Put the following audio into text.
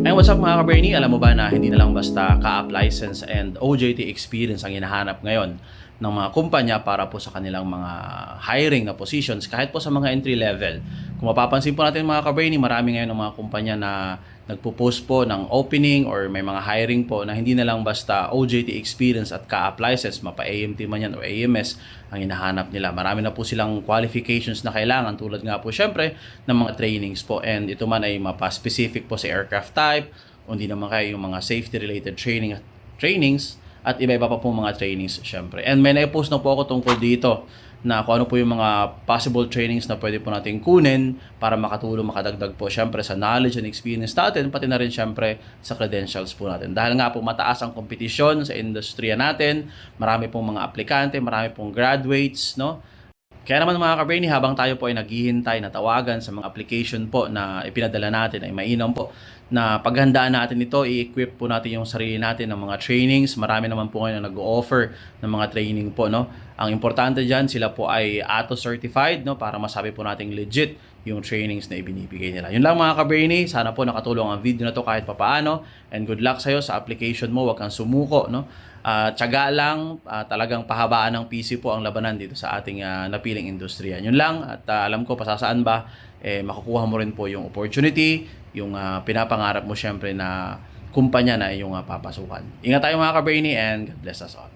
Hey, what's up mga ka-Bernie? Alam mo ba na hindi na lang basta ka-app license and OJT experience ang hinahanap ngayon ng mga kumpanya para po sa kanilang mga hiring na positions kahit po sa mga entry level. Kung mapapansin po natin mga ka-Bernie, marami ngayon ng mga kumpanya na nagpo-post po ng opening or may mga hiring po na hindi na lang basta OJT experience at ka-app license, mapa-AMT man yan o AMS ang hinahanap nila. Marami na po silang qualifications na kailangan tulad nga po syempre ng mga trainings po, and ito man ay mapa-specific po sa aircraft type o hindi naman kayo yung mga safety related trainings at iba-iba pa po mga trainings syempre. And may na-post na po ako tungkol dito na kung ano po yung mga possible trainings na pwede po natin kunin para makatulong, makadagdag po syempre sa knowledge and experience natin, pati na rin syempre sa credentials po natin. Dahil nga po mataas ang kompetisyon sa industriya natin, marami pong mga aplikante, marami pong graduates, no? Kaya naman mga ka-Bernie, habang tayo po ay naghihintay na tawagan sa mga application po na ipinadala natin, ay mainam po na paghandaan natin ito, i-equip po natin yung sarili natin ng mga trainings. Marami naman po ngayon na nag-o-offer ng mga training po, no? Ang importante dyan, sila po ay ATO certified, no? Para masabi po nating legit yung trainings na ibinibigay nila. Yun lang mga ka-Bernie, sana po nakatulong ang video na to kahit papaano, and good luck sa'yo sa application mo, huwag kang sumuko, no? Tiyaga lang, talagang pahabaan ng PC po ang labanan dito sa ating napiling industriya. Yun lang, at alam ko pasasaan ba, makukuha mo rin po yung opportunity, yung pinapangarap mo syempre na kumpanya na iyong papasukan. Ingat tayo mga ka-Bernie, and God bless us all.